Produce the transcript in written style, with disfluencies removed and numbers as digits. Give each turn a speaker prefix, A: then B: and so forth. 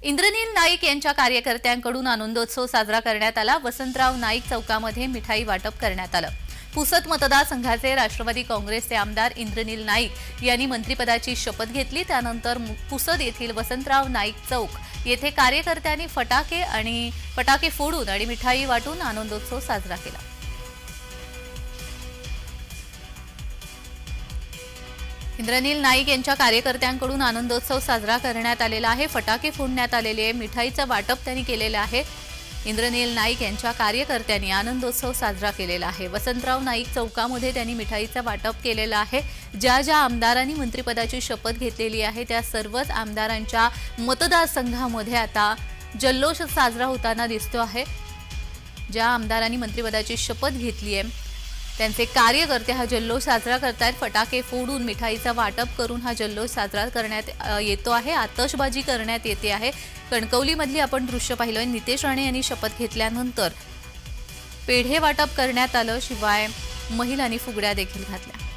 A: इंद्रनील नाईक यांच्या कार्यकर्त्यांकडून आनंदोत्सव साजरा करण्यात आला। वसंतराव नाईक चौकामध्ये मिठाई वाटप करण्यात आलं। पुसद मतदारसंघाचे राष्ट्रवादी काँग्रेसचे आमदार इंद्रनील नाईक यांनी मंत्रिपदाची शपथ घेतली। त्यानंतर पुसद येथील वसंतराव नाईक चौक येथे कार्यकर्त्यांनी फटाके फोडून आणि मिठाई वाटून आनंदोत्सव साजरा केला। इंद्रनील नाईक यांच्या कार्यकर्त्यांकडून आनंदोत्सव साजरा करण्यात आलेला आहे। फटाके फोडण्यात आलेले आहे, मिठाईचं वाटप त्यांनी केलेलं आहे। इंद्रनील नाईक यांच्या कार्यकर्त्यांनी आनंदोत्सव साजरा केलेला आहे। वसंतराव नाईक चौकामध्ये त्यांनी मिठाईचं वाटप केलेलं आहे। ज्या आमदारांनी मंत्रिपदाची शपथ घेतलेली आहे त्या सर्वच आमदारांच्या मतदारसंघामध्ये आता जल्लोष साजरा होताना दिसतो आहे। ज्या आमदारांनी मंत्रिपदाची शपथ घेतली आहे त्यांचे कार्यकर्ते हा जल्लोष साजरा करतात। फटाके फोडून मिठाईचा वाटप करून हा जल्लोष साजरा करण्यात येतो आहे। आतषबाजी करण्यात येते आहे। कणकवलीमधली आपण दृश्य पाहिलं। नितेश राणे यांनी शपथ घेतल्यानंतर पेढे वाटप करण्यात आलं, शिवाय महिलांनी फुगड्या देखील घातल्या।